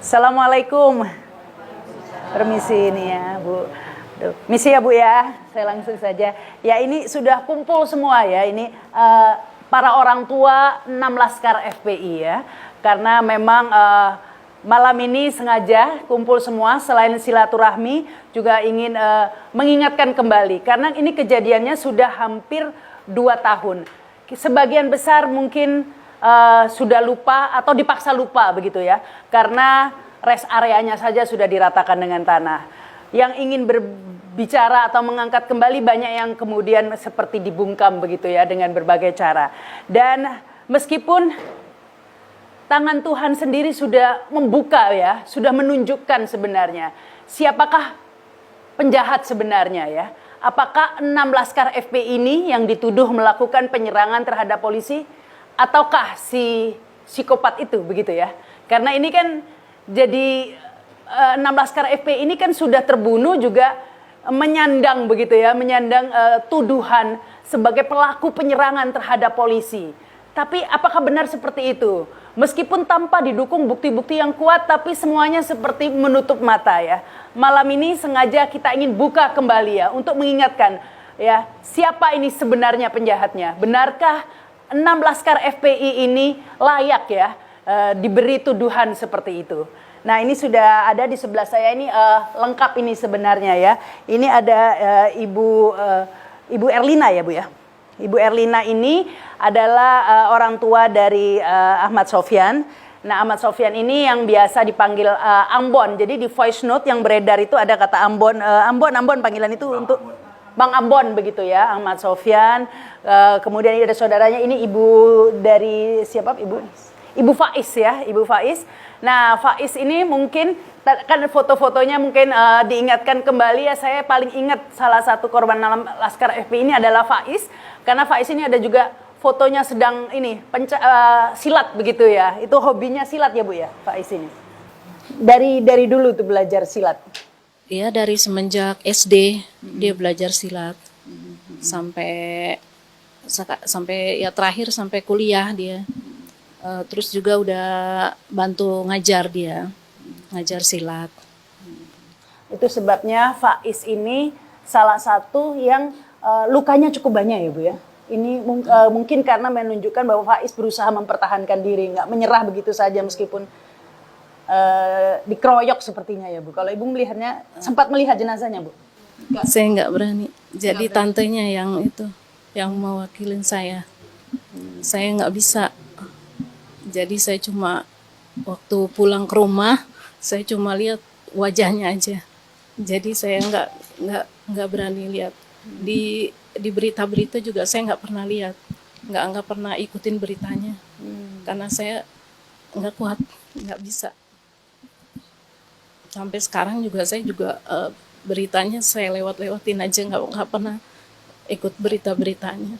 Assalamualaikum. Permisi ini ya Bu. Misi ya Bu ya, saya langsung saja. Ya ini sudah kumpul semua ya, ini para orang tua 6 Laskar FPI ya. Karena memang malam ini sengaja kumpul semua, selain silaturahmi juga ingin mengingatkan kembali. Karena ini kejadiannya sudah hampir 2 tahun. Sebagian besar mungkin sudah lupa atau dipaksa lupa begitu ya, karena rest areanya saja sudah diratakan dengan tanah. Yang ingin berbicara atau mengangkat kembali banyak yang kemudian seperti dibungkam begitu ya dengan berbagai cara. Dan meskipun tangan Tuhan sendiri sudah membuka ya, sudah menunjukkan sebenarnya siapakah penjahat sebenarnya ya. Apakah 6 Laskar FPI ini yang dituduh melakukan penyerangan terhadap polisi, ataukah si psikopat itu begitu ya? Karena ini kan jadi 6 Laskar FPI ini kan sudah terbunuh juga menyandang begitu ya, menyandang tuduhan sebagai pelaku penyerangan terhadap polisi. Tapi apakah benar seperti itu? Meskipun tanpa didukung bukti-bukti yang kuat, tapi semuanya seperti menutup mata ya. Malam ini sengaja kita ingin buka kembali ya, untuk mengingatkan ya, siapa ini sebenarnya penjahatnya? Benarkah 6 Laskar FPI ini layak ya diberi tuduhan seperti itu? Nah ini sudah ada di sebelah saya ini lengkap ini sebenarnya ya. Ini ada Ibu Erlina ya Bu ya. Ibu Erlina ini adalah orang tua dari Ahmad Sofyan. Nah Ahmad Sofyan ini yang biasa dipanggil Ambon. Jadi di voice note yang beredar itu ada kata Ambon. Ambon panggilan itu untuk Bang Ambon begitu ya, Ahmad Sofyan. Kemudian ada saudaranya, ini ibu dari siapa? Ibu Faiz ya, Ibu Faiz. Nah Faiz ini mungkin kan foto-fotonya mungkin diingatkan kembali ya. Saya paling ingat salah satu korban dalam Laskar FPI ini adalah Faiz, karena Faiz ini ada juga fotonya sedang ini silat begitu ya. Itu hobinya silat ya Bu ya, Faiz ini. Dari dulu tuh belajar silat. Iya, dari semenjak SD dia belajar silat sampai ya terakhir sampai kuliah dia. Terus juga udah bantu ngajar dia, ngajar silat. Itu sebabnya Faiz ini salah satu yang lukanya cukup banyak ya Bu ya. Ini mungkin karena menunjukkan bahwa Faiz berusaha mempertahankan diri, nggak menyerah begitu saja meskipun dikeroyok sepertinya ya Bu. Kalau Ibu melihatnya, sempat melihat jenazahnya Bu? Saya nggak berani. Jadi tantenya yang itu, yang mewakilin saya. Saya nggak bisa. Jadi saya cuma waktu pulang ke rumah, saya cuma lihat wajahnya aja. Jadi saya nggak berani lihat. Di berita-berita juga saya nggak pernah lihat, nggak pernah ikutin beritanya, karena saya nggak kuat, nggak bisa. Sampai sekarang juga saya beritanya saya lewat-lewatin aja, nggak pernah ikut berita-beritanya.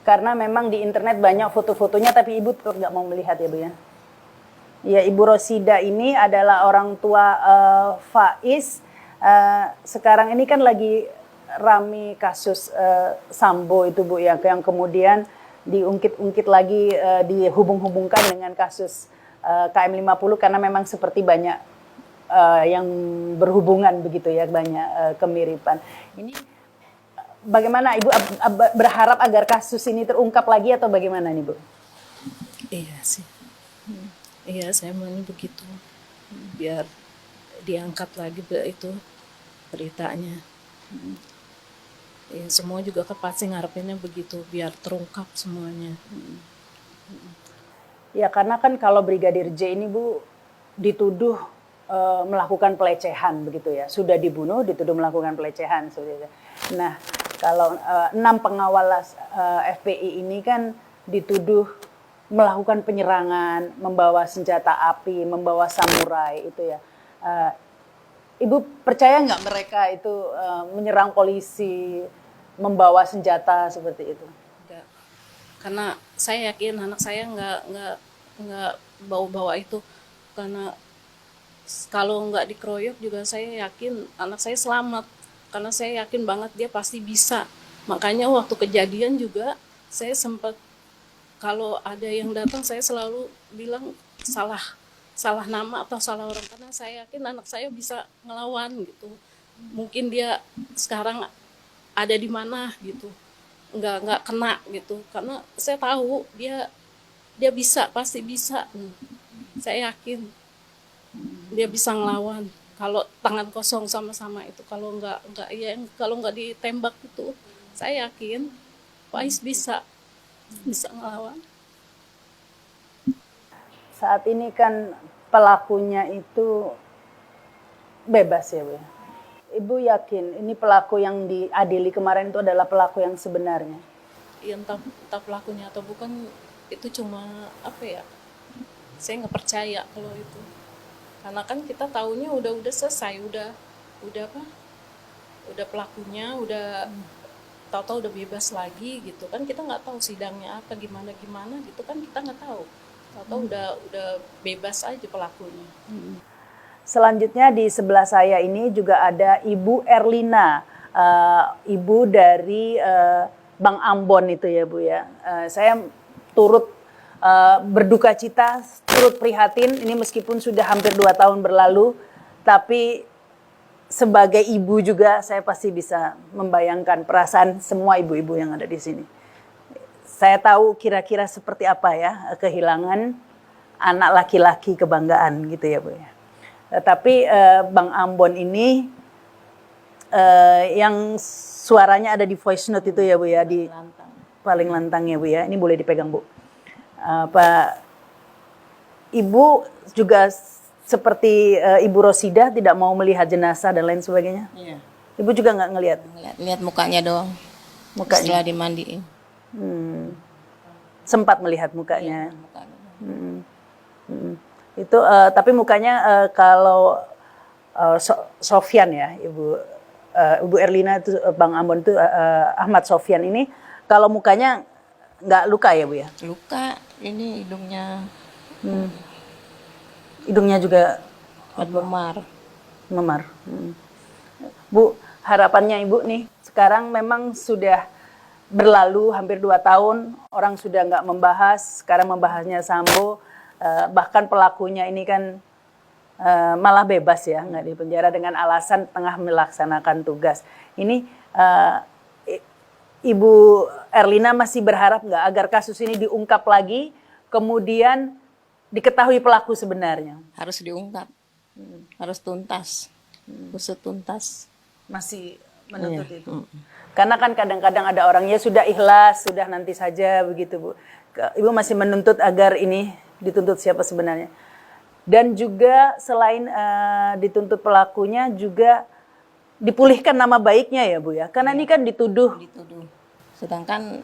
Karena memang di internet banyak foto-fotonya, tapi Ibu tetap nggak mau melihat ya Bu ya. Ya Ibu Rosida ini adalah orang tua Faiz. Sekarang ini kan lagi rame kasus Sambo itu Bu ya, yang kemudian diungkit-ungkit lagi, dihubung-hubungkan dengan kasus KM50, karena memang seperti banyak yang berhubungan begitu ya, banyak kemiripan. Ini bagaimana Ibu berharap agar kasus ini terungkap lagi atau bagaimana nih Bu? Iya sih, iya saya maunya begitu, biar diangkat lagi itu beritanya. Ya, semua juga kan pasti ngarepinnya begitu, biar terungkap semuanya. Ya karena kan kalau Brigadir J ini Bu dituduh melakukan pelecehan begitu ya, sudah dibunuh dituduh melakukan pelecehan. Nah kalau 6 pengawal FPI ini kan dituduh melakukan penyerangan, membawa senjata api, membawa samurai itu ya. Ibu percaya nggak mereka itu menyerang polisi, membawa senjata seperti itu? Enggak. Karena saya yakin anak saya nggak bawa-bawa itu, karena kalau nggak dikeroyok juga saya yakin anak saya selamat, karena saya yakin banget dia pasti bisa. Makanya waktu kejadian juga saya sempat, kalau ada yang datang saya selalu bilang salah salah nama atau salah orang, karena saya yakin anak saya bisa ngelawan gitu. Mungkin dia sekarang ada di mana gitu, nggak kena gitu, karena saya tahu dia bisa, pasti bisa. Saya yakin dia bisa ngelawan kalau tangan kosong sama-sama itu, kalau nggak ditembak itu, saya yakin Faiz bisa ngelawan. Saat ini kan pelakunya itu bebas ya Bu. Ibu yakin ini pelaku yang diadili kemarin itu adalah pelaku yang sebenarnya? Ya, entah pelakunya atau bukan, itu cuma apa ya, saya nggak percaya kalau itu, karena kan kita tahunya udah selesai, udah apa, udah pelakunya udah tahu-tahu udah bebas lagi gitu kan, kita nggak tahu sidangnya apa gimana gitu kan, kita nggak tahu, tahu-tahu udah bebas aja pelakunya. Selanjutnya di sebelah saya ini juga ada Ibu Erlina, ibu dari Bang Ambon itu ya Bu ya. Saya turut berduka cita, turut prihatin, ini meskipun sudah hampir 2 tahun berlalu, tapi sebagai ibu juga saya pasti bisa membayangkan perasaan semua ibu-ibu yang ada di sini. Saya tahu kira-kira seperti apa ya kehilangan anak laki-laki kebanggaan gitu ya Bu ya. Tapi Bang Ambon ini yang suaranya ada di voice note itu ya Bu ya, di paling lantang ya Bu ya. Ini boleh dipegang Bu. Pak Ibu juga seperti Ibu Rosidah tidak mau melihat jenazah dan lain sebagainya. Iya. Ibu juga nggak ngelihat? Lihat mukanya doang. Mukanya. Setelah dimandiin. Sempat melihat mukanya. Iya, mukanya. Itu tapi mukanya kalau Sofyan ya, Ibu Erlina itu Bang Ambon itu Ahmad Sofyan ini, kalau mukanya nggak luka ya Bu ya? Luka, ini hidungnya Hidungnya juga memar. Bu, harapannya Ibu nih, sekarang memang sudah berlalu hampir 2 tahun, orang sudah nggak membahas, sekarang membahasnya Sambo, bahkan pelakunya ini kan malah bebas ya, nggak di penjara dengan alasan tengah melaksanakan tugas. Ini Ibu Erlina masih berharap nggak agar kasus ini diungkap lagi, kemudian diketahui pelaku sebenarnya? harus diungkap. Harus tuntas. Usut tuntas. Masih menuntut itu. Karena kan kadang-kadang ada orangnya sudah ikhlas, sudah nanti saja begitu Bu. Ibu masih menuntut agar ini dituntut siapa sebenarnya. Dan juga selain dituntut pelakunya juga dipulihkan nama baiknya ya Bu ya. Karena ini kan dituduh. Sedangkan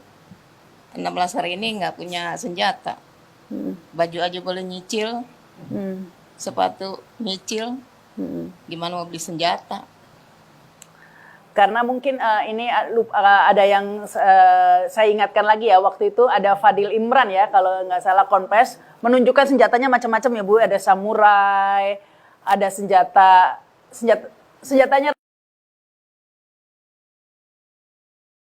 16 hari ini nggak punya senjata. Baju aja boleh nyicil. Sepatu nyicil. Gimana mau beli senjata? Karena mungkin ini ada yang saya ingatkan lagi ya, waktu itu ada Fadil Imran ya, kalau nggak salah Konpes, menunjukkan senjatanya macam-macam ya Bu, ada samurai, ada senjatanya